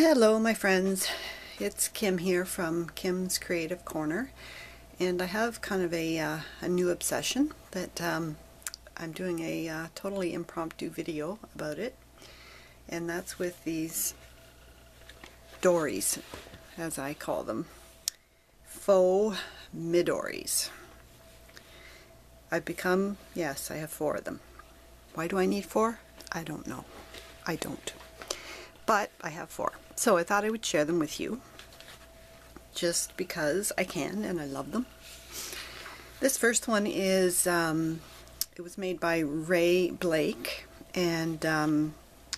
Hello my friends, it's Kim here from Kim's Creative Corner, and I have kind of a new obsession that I'm doing a totally impromptu video about it, and that's with these dories, as I call them, faux Midoris. Yes, I have 4 of them. Why do I need 4? I don't know. I don't. But I have 4. So I thought I would share them with you just because I can and I love them. This first one is, it was made by Ray Blake, and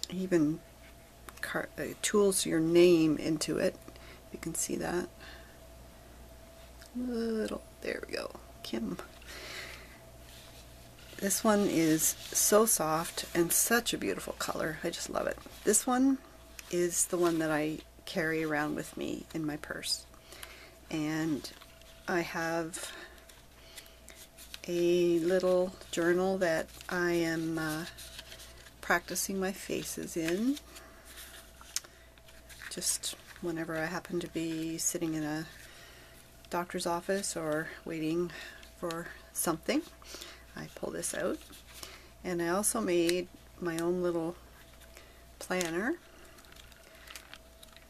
he even tools your name into it. You can see that. There we go. Kim. This one is so soft and such a beautiful color. I just love it. This one is the one that I carry around with me in my purse, and I have a little journal that I am practicing my faces in, just whenever I happen to be sitting in a doctor's office or waiting for something. I pull this out, and I also made my own little planner.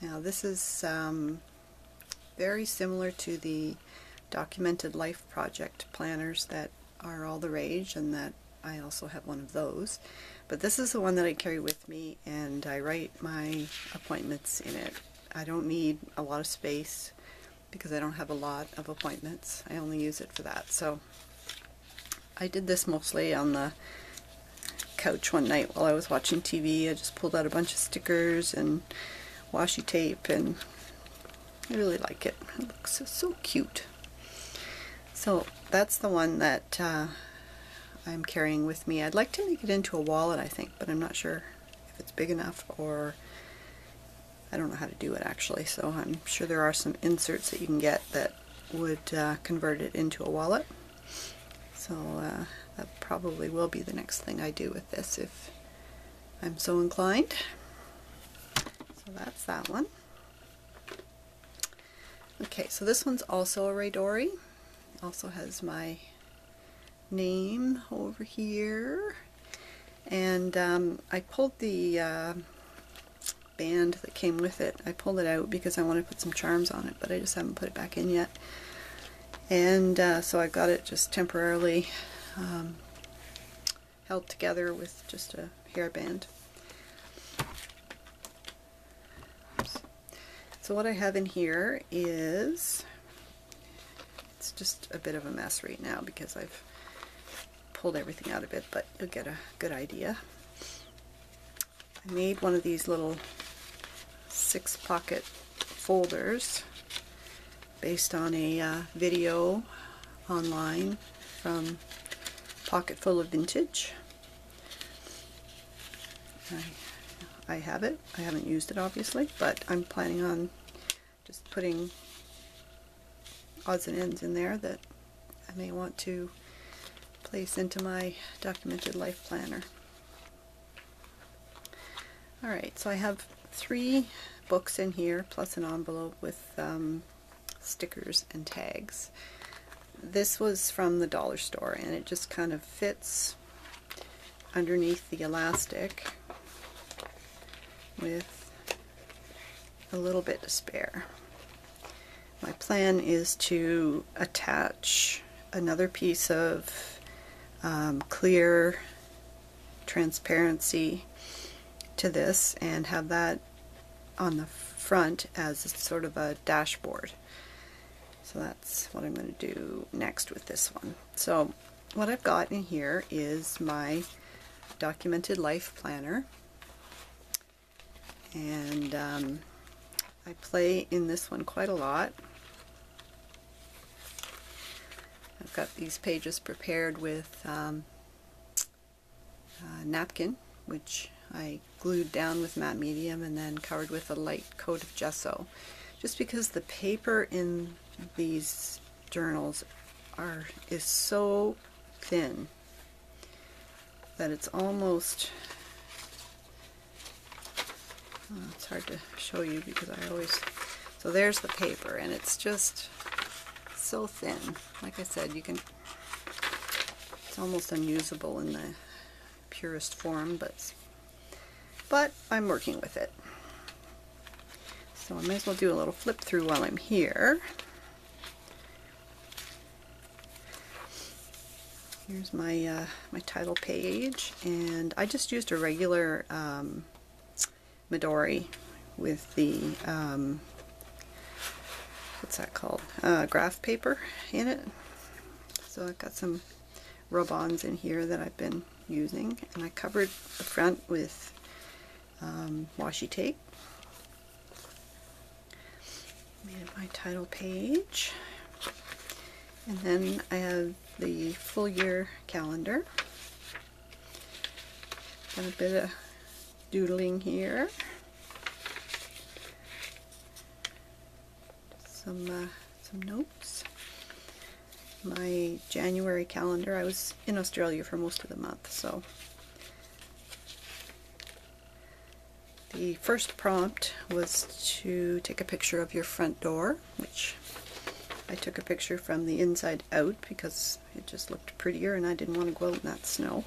Now this is very similar to the Documented Life Project planners that are all the rage, and that I also have one of those. But this is the one that I carry with me, and I write my appointments in it. I don't need a lot of space because I don't have a lot of appointments. I only use it for that. So I did this mostly on the couch one night while I was watching TV. I just pulled out a bunch of stickers and washi tape, and I really like it. It looks so cute. So that's the one that I'm carrying with me. I'd like to make it into a wallet, I think, but I'm not sure if it's big enough, or I don't know how to do it actually. So I'm sure there are some inserts that you can get that would convert it into a wallet. So that probably will be the next thing I do with this if I'm so inclined. So that's that one. Okay, so this one's also a Midori. Also has my name over here. And I pulled the band that came with it. I pulled it out because I want to put some charms on it, but I just haven't put it back in yet. And so I got it just temporarily held together with just a hairband. So what I have in here is, it's just a bit of a mess right now because I've pulled everything out of it, but you'll get a good idea. I made one of these little 6-pocket folders based on a video online from Pocket Full of Vintage. I have it. I haven't used it obviously, but I'm planning on just putting odds and ends in there that I may want to place into my Documented Life planner. Alright, so I have 3 books in here plus an envelope with stickers and tags. This was from the dollar store, and it just kind of fits underneath the elastic with a little bit to spare. My plan is to attach another piece of clear transparency to this and have that on the front as sort of a dashboard. So that's what I'm going to do next with this one. So what I've got in here is my Documented Life planner, and I play in this one quite a lot. I've got these pages prepared with a napkin, which I glued down with matte medium and then covered with a light coat of gesso, just because the paper in these journals is so thin that it's almost It's hard to show you because I always... So there's the paper, and it's just so thin. Like I said, you can... It's almost unusable in the purest form, but I'm working with it. So I may as well do a little flip through while I'm here. Here's my my title page, and I just used a regular Midori with the what's that called? Graph paper in it. So I've got some rub-ons in here that I've been using, and I covered the front with washi tape. Made my title page, and then I have the full year calendar. Got a bit of doodling here. Some notes. My January calendar. I was in Australia for most of the month, so the first prompt was to take a picture of your front door, which I took a picture from the inside out because it just looked prettier and I didn't want to go out in that snow.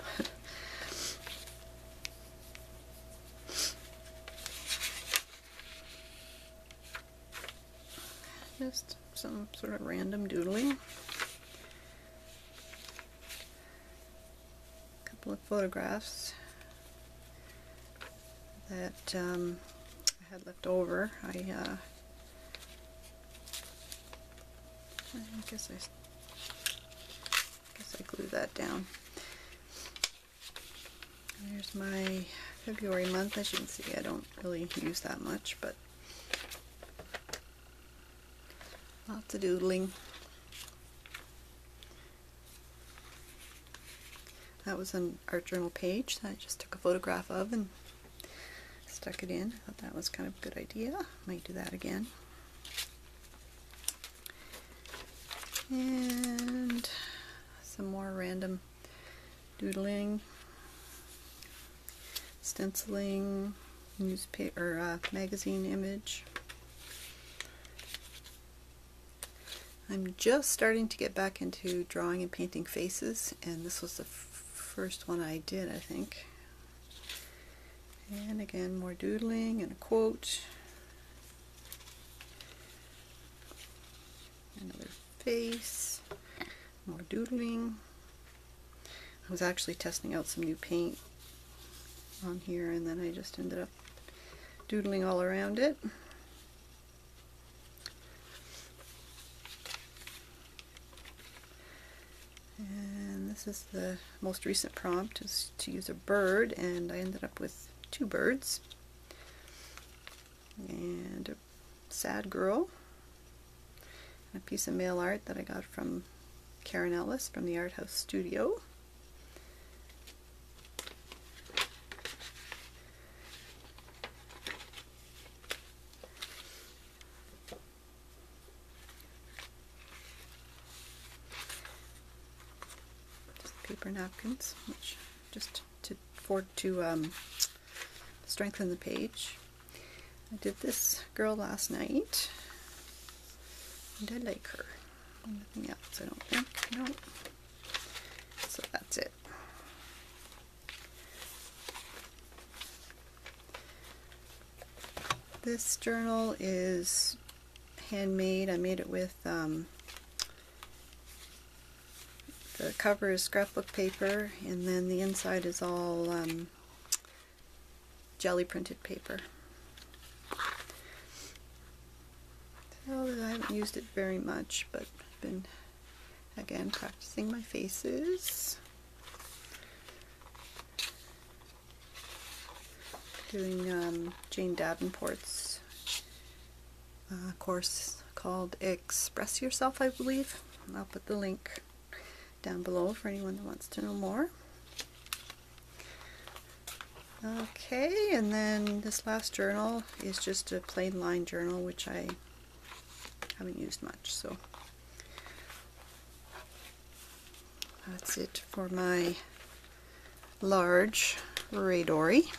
Just some sort of random doodling. A couple of photographs that I had left over. I guess I glued that down. There's my February month. As you can see, I don't really use that much, but lots of doodling. That was an art journal page that I just took a photograph of and stuck it in. I thought that was kind of a good idea. Might do that again. And some more random doodling, stenciling, newspaper, magazine image. I'm just starting to get back into drawing and painting faces, and this was the first one I did, I think. And again, more doodling and a quote. Another face. More doodling. I was actually testing out some new paint on here, and then I just ended up doodling all around it. And this is the most recent prompt, is to use a bird, and I ended up with 2 birds and a sad girl and a piece of mail art that I got from Karen Ellis from the Art House Studio. Paper napkins, which just to strengthen the page. I did this girl last night, and I like her. Nothing else, I don't think. No. So that's it. This journal is handmade. I made it with the cover is scrapbook paper, and then the inside is all jelly printed paper. So I haven't used it very much, but I've been, again, practicing my faces. Doing Jane Davenport's course called Express Yourself, I believe. I'll put the link down below for anyone that wants to know more. Okay, and then this last journal is just a plain line journal, which I haven't used much, so that's it for my large Midori.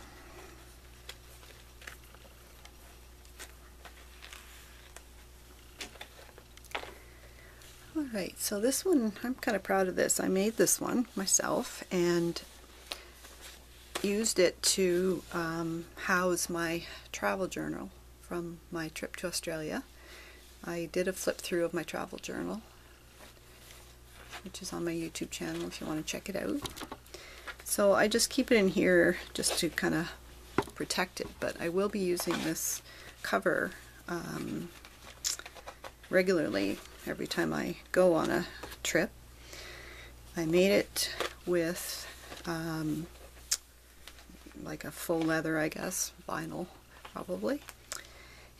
Alright, so this one, I'm kind of proud of this. I made this one myself and used it to house my travel journal from my trip to Australia. I did a flip through of my travel journal, which is on my YouTube channel if you want to check it out. So I just keep it in here just to kind of protect it, but I will be using this cover regularly every time I go on a trip. I made it with like a faux leather, I guess, vinyl probably,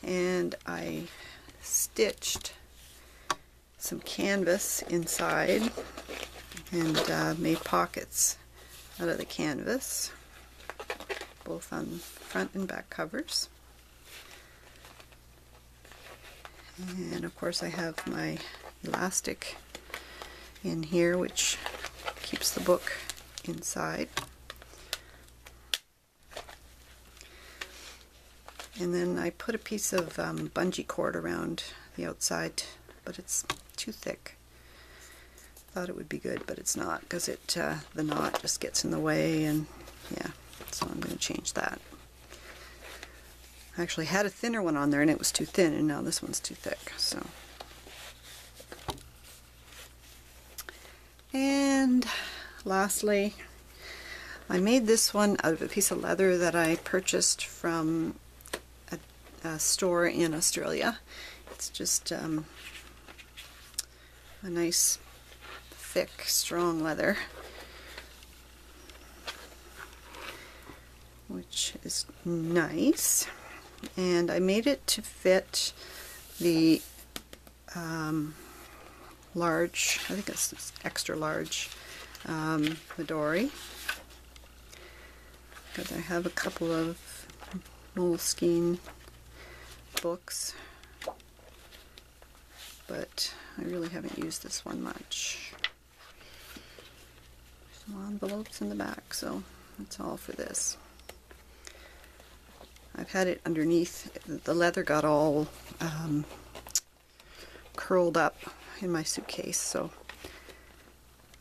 and I stitched some canvas inside and made pockets out of the canvas, both on front and back covers. And of course I have my elastic in here which keeps the book inside. And then I put a piece of bungee cord around the outside, but it's too thick. Thought it would be good, but it's not, because the knot just gets in the way, and yeah, so I'm going to change that. I actually had a thinner one on there and it was too thin, and now this one's too thick. So, and lastly, I made this one out of a piece of leather that I purchased from a store in Australia. It's just a nice thick strong leather, which is nice. And I made it to fit the large, I think it's extra large Midori, because I have a couple of Moleskine books, but I really haven't used this one much. Some envelopes in the back, so that's all for this. I've had it underneath. The leather got all curled up in my suitcase, so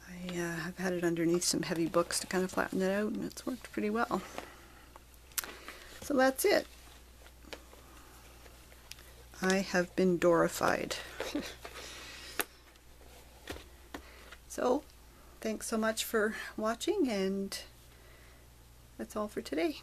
I've had it underneath some heavy books to kind of flatten it out, and it's worked pretty well. So that's it. I have been Dorified. So, thanks so much for watching, and that's all for today.